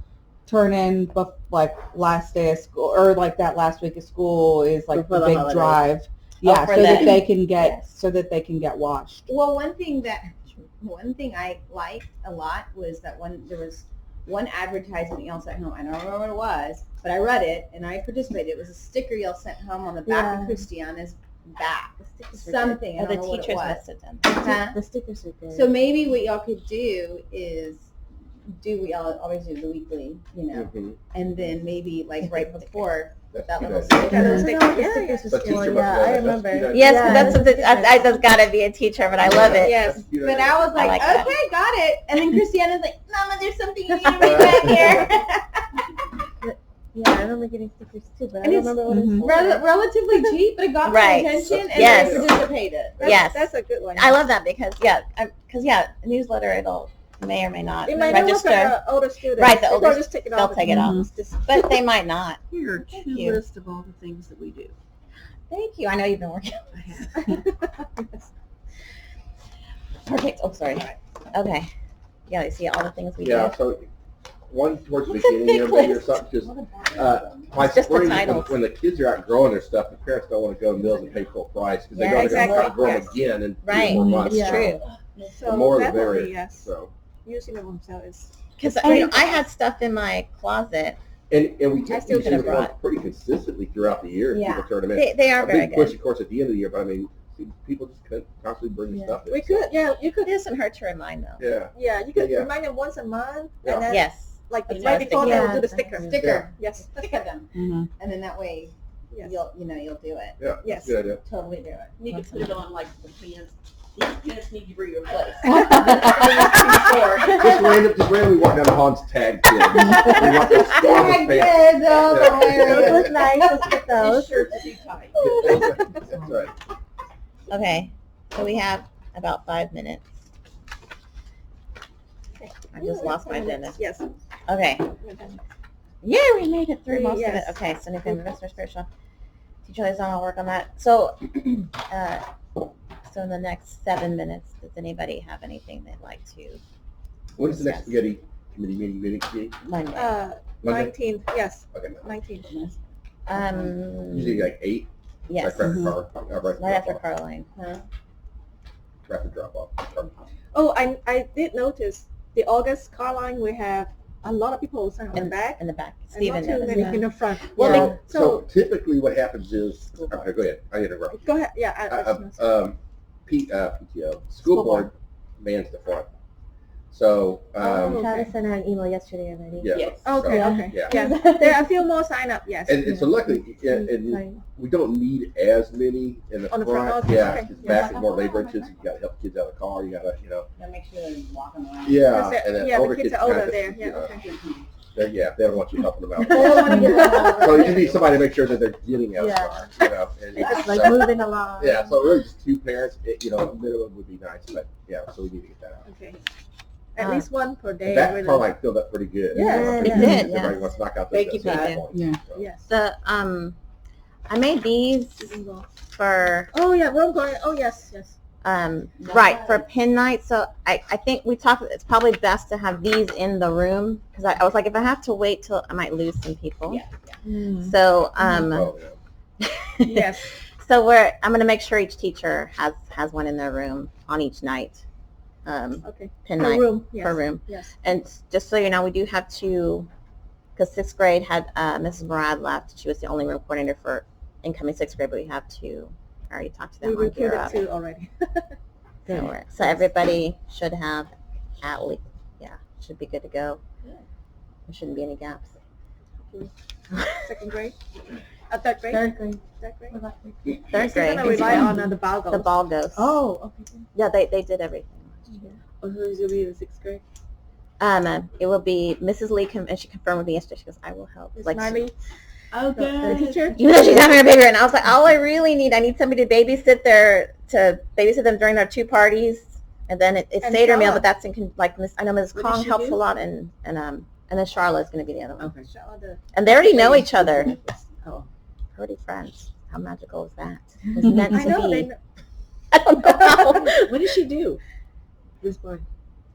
C: turn in like last day of school, or like that last week of school is like
H: Before
C: the
H: the
C: big
H: holidays.
C: drive. Yeah,
A: for
C: so that
A: the-
C: they can get,
A: yes.
C: so that they can get washed.
B: Well, one thing I liked a lot was that there was one advertisement y'all sent home. I don't remember what it was, but I read it and I participated. It was a sticker y'all sent home on the back of Christiana's back. Something. I
A: Or
B: don't
A: the
B: know what it
A: teachers
B: was.
A: listed them.
B: Huh?
G: The stickers are good.
B: So maybe what y'all could do is we all always do the weekly,
D: Mhm.
B: and then maybe like right before
D: That's
B: that
D: a
B: little
D: good idea.
B: sticker.
F: Yeah,
G: Yeah,
F: sticker.
G: the
F: Yeah,
G: stickers
D: But
G: are
D: teacher
G: cool.
D: must
G: Yeah,
D: know
G: I
D: that. That's a
G: remember.
D: good idea.
A: Yes,
G: Yeah,
A: that's what
G: yeah.
A: that's got to be a teacher, but I love it.
B: Yes,
D: That's a good
B: but
D: idea.
B: I was like,
A: like that.
B: okay, got it. And then Christiana's like, Mama, there's something you need to bring back here.
G: Yeah, I remember getting stickers too, but I
B: And
G: don't
B: it's
G: remember what it's
C: Mhm.
G: for.
B: Relatively cheap, but it got
A: Right.
B: my attention and
A: Yes.
B: I participated.
A: Yes.
F: That's a good one.
A: I love that because a newsletter it'll may or may not
F: It might not work
A: register,
F: for the older students.
A: Right, the
F: They'll
A: older-
F: just take it
A: they'll
F: off.
A: take it off.
F: It's just-
A: but they might not.
E: Here are
A: Thank
E: two
A: you.
E: lists of all the things that we do.
A: Thank you. I know you've been working.
E: I have.
A: Perfect. Oh, sorry. Okay. Yeah, you see all the things we
D: Yeah,
A: do.
D: so one towards the
A: It's a
D: beginning
A: big
D: of the year or
A: list.
D: something, because by
A: It's just the
D: spring,
A: titles.
D: when the kids are outgrowing their stuff, the parents don't want to go to mills and pay full price because
A: Yeah,
D: they know
F: exactly.
D: they're going to outgrow them
F: Yes.
D: again in
A: Right.
D: 3 or 4 months.
A: It's
G: Yeah.
A: true.
F: So
D: The more the
F: definitely,
D: merrier.
F: yes.
D: So,
F: Using them themselves is.
A: Because
F: And-
A: I had stuff in my closet.
D: and we
A: I
D: get
A: still
D: these
A: could have
D: uniforms
A: brought-
D: pretty consistently throughout the year.
B: Yeah.
D: People turn them in.
A: They are
D: A
A: very
D: big push,
A: good.
D: of course, at the end of the year, but I mean, people just constantly bring
G: Yeah.
D: stuff in.
F: We could, yeah, you
A: It
F: could,
A: doesn't hurt to remind them.
D: Yeah.
F: you could
D: Yeah.
F: remind them once a month,
D: Yeah.
F: and then
A: Yes.
F: like
A: That's
F: right
A: what I was
F: before
A: thinking.
F: they'll do the sticker.
G: Yeah.
B: Sticker.
F: Yes,
B: Sticker them.
C: Mhm.
B: And then that way
F: yes,
B: you'll do it.
D: Yeah.
F: yes.
D: Good idea.
B: Totally do it.
E: You can put it on like the pants. These pants need to be replaced.
D: Just randomly walk down the Hans tag kid. We want those
B: Tag
D: pants.
B: kids, oh,
D: Yeah.
B: hilarious.
G: Those look nice. Let's get
E: These
G: those.
E: shirts are too tight.
D: That's right.
A: Okay. So we have about 5 minutes. I just lost my agenda.
F: Yes.
A: Okay. Yeah, we made it through most
F: Yes.
A: of it. Okay, so new family investor spiritual. Teacher liaison, I'll work on that. So, so in the next 7 minutes, does anybody have anything they'd like to?
D: When is the next
A: Yes.
D: spaghetti committee meeting?
A: Monday.
D: Monday?
F: 19th, yes,
D: Okay.
F: 19th.
D: Usually like 8.
A: Yes,
D: Right
C: Mhm.
A: right after Caroline.
D: Traffic drop off.
F: Oh, I did notice the August car line, we have a lot of people sign on the back
A: In the back.
F: and
A: Stephen
F: not too
A: knows.
F: many
G: Yeah.
F: in the front.
A: Well,
F: Yeah.
D: So typically what happens is, okay, go ahead. I interrupt.
F: Go ahead, yeah.
D: PTO, school board mans the front. So,
G: Travis sent out an email yesterday already.
D: yeah.
E: Yes.
F: Okay,
D: so,
F: okay.
D: Yeah.
F: Yeah, there are a few more sign up, yes.
D: And so luckily, and
G: Fine.
D: we don't need as many in the
F: On the
D: front.
F: front, okay,
D: Yeah,
F: okay.
D: because back is more labor intensive. You gotta help kids out of the car. You gotta,
B: Gotta make sure they're walking around.
D: yeah.
F: That's it.
D: And then
F: Yeah, the
D: older
F: kids
D: kids
F: are older
D: kinda,
F: there,
D: you
F: yeah,
D: know,
F: okay.
D: they don't want you helping them out.
G: They don't want to get out.
D: So you need somebody to make sure that they're getting out of the
G: Yeah.
D: car, you know. And
G: They're just
D: so-
G: like moving along.
D: yeah, so really just 2 parents, minimum would be nice, but yeah, so we need to get that out.
F: Okay. At least one per day,
D: And that
F: really.
D: probably filled up pretty good.
F: Yes,
A: it did,
D: Everybody
A: yes.
D: wants to knock out those
H: Thank you,
D: decimal
H: Pat.
D: points,
C: Yeah.
D: so.
F: Yes.
A: The I made these for
F: Oh, yeah, we're going, oh, yes, yes.
A: right for pin night. So I think we talked. It's probably best to have these in the room because I was like, if I have to wait till I might lose some people.
E: Yeah.
A: So
D: Oh, yeah.
F: Yes.
A: so I'm going to make sure each teacher has one in their room on each night.
F: Okay.
A: Pin
F: Per
A: night
F: room, yes.
A: per room.
F: Yes.
A: And just so you know, we do have to, because 6th grade had Mrs. Murad left. She was the only room coordinator for incoming 6th grade, but we have to. I already talked to
F: We
A: them on
F: recruited
A: Gear Up.
F: 2 already.
A: So everybody should have at least, should be good to go. There shouldn't be any gaps.
F: Second grade? Third grade?
G: Third grade.
F: Third grade?
A: Third
F: Still
A: grade.
F: gonna rely on the ball goals.
A: The ball goes.
G: Oh, okay.
A: Yeah, they did everything.
H: Who's gonna be in the 6th grade?
A: It will be Mrs. Lee, and she confirmed with me yesterday. She goes, I will help.
F: Miss
A: Like,
F: Miley,
H: Oh,
F: the
H: good.
F: teacher?
A: even though she's having her baby right now, I was like, all I really need, I need somebody to babysit them during their 2 parties, and then it's
F: And
A: Seder meal,
F: Charlotte.
A: but that's I know Mrs.
H: What does
A: Kong
H: she
A: helps
H: do?
A: a lot, and then Charlotte's going to be the other one.
H: Okay.
F: Shout out the-
A: And they already know each other.
H: Oh.
A: Already friends. How magical is that? It was meant
F: I
A: to
F: know,
A: be.
F: they,
A: I don't know how.
H: What does she do? This boy.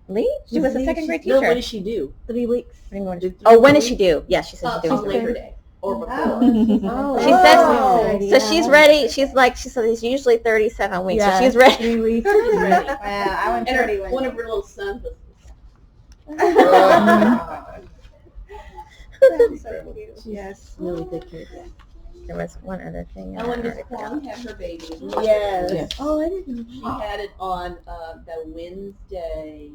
A: Lee? She was a
H: Lee,
A: 2nd grade
H: No,
A: teacher.
H: what does she do?
G: 3 weeks.
A: When is she due? Yes, she said she's due.
E: On Labor Day or before.
G: Oh.
A: She
F: says-
A: So she's ready. She said it's usually 37 weeks.
G: Yeah.
A: So she's ready.
G: 3 weeks.
E: Ready.
B: Wow, I went
E: And
B: 30
E: one of her little sons was
F: That's so cute.
G: Yes. Really good kids.
A: There was one other thing.
E: And when Miss Kwong had her baby,
H: Yes.
C: Yes.
G: Oh, I didn't know.
E: she had it on the Wednesday.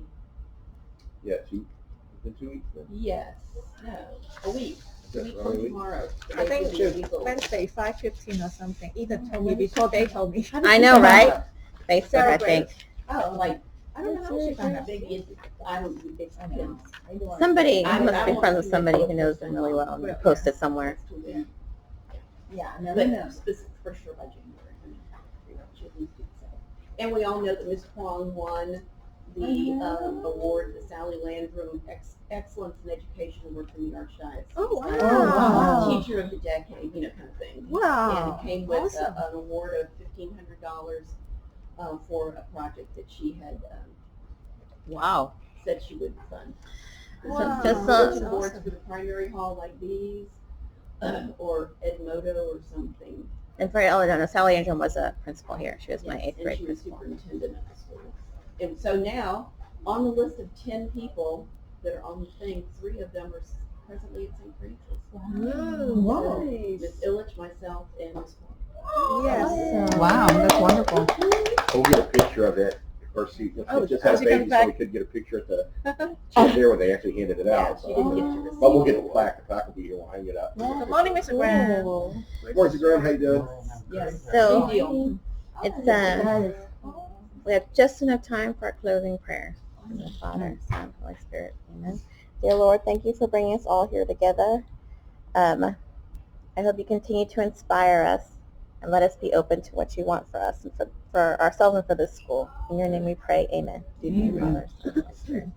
D: Yeah, 2 weeks then.
E: Yes, no, a week. A week from tomorrow. The
F: I
E: baby
F: think
E: will be a week old.
F: Wednesday, 5:15 or something. Ethan told me before they told me.
A: I know, right? Facebook, I think.
E: Oh, like, I don't know
G: That's
E: how she
G: really
E: found
G: great.
E: out. Maybe it's, I don't know, it's kids.
A: Somebody
E: I
A: must be
E: won't
A: friends with
E: see
A: somebody
E: it.
A: who knows them really well and posted somewhere.
B: Yeah, no,
E: But
B: no.
E: specific for sure by January. Pretty much at least it's so. And we all know that Ms. Kwong won the award, the Sally Landrum Excellence in Education Award from the Archdiocese.
F: Oh, wow.
G: wow.
E: Teacher of the Decade, kind of thing.
F: Wow.
E: And it came with
F: Awesome.
E: an award of $1,500 for a project that she had
A: Wow.
E: said she would fund.
F: Wow.
A: Just
F: That's
E: awards
F: awesome.
E: for the primary hall like these, or Edmodo or something.
A: And for all I don't know, Sally Andrew was a principal here. She was my
E: Yes,
A: 8th
E: and
A: grade
E: she was
A: principal.
E: superintendent of the school. And so now, on the list of 10 people that are on the thing, 3 of them are presently at St. Francis.
G: Wow.
E: Miss Illich, myself, and Miss Kwong.
F: Yes.
C: Wow, that's wonderful.
D: We'll get a picture of it. Of course, she just had a
F: she got
D: baby,
F: it
D: so we couldn't get a picture at the, she was there when they actually handed it
E: Yeah,
D: out.
E: she didn't
D: So.
E: get to receive
D: But we'll get the
E: it.
D: plaque. The plaque will be here. We'll hang it up.
F: Good morning, Mr. Graham.
D: Morning, Graham. How you doing?
E: Yes.
A: So,
E: Big deal.
A: It's
G: That is
A: we have just enough time for our closing prayer. In the Father, Son, Holy Spirit. Amen. Dear Lord, thank you for bringing us all here together. I hope you continue to inspire us and let us be open to what you want for us and for ourselves and for this school. In your name we pray. Amen.
C: Amen.
A: Father, Son, Holy Spirit.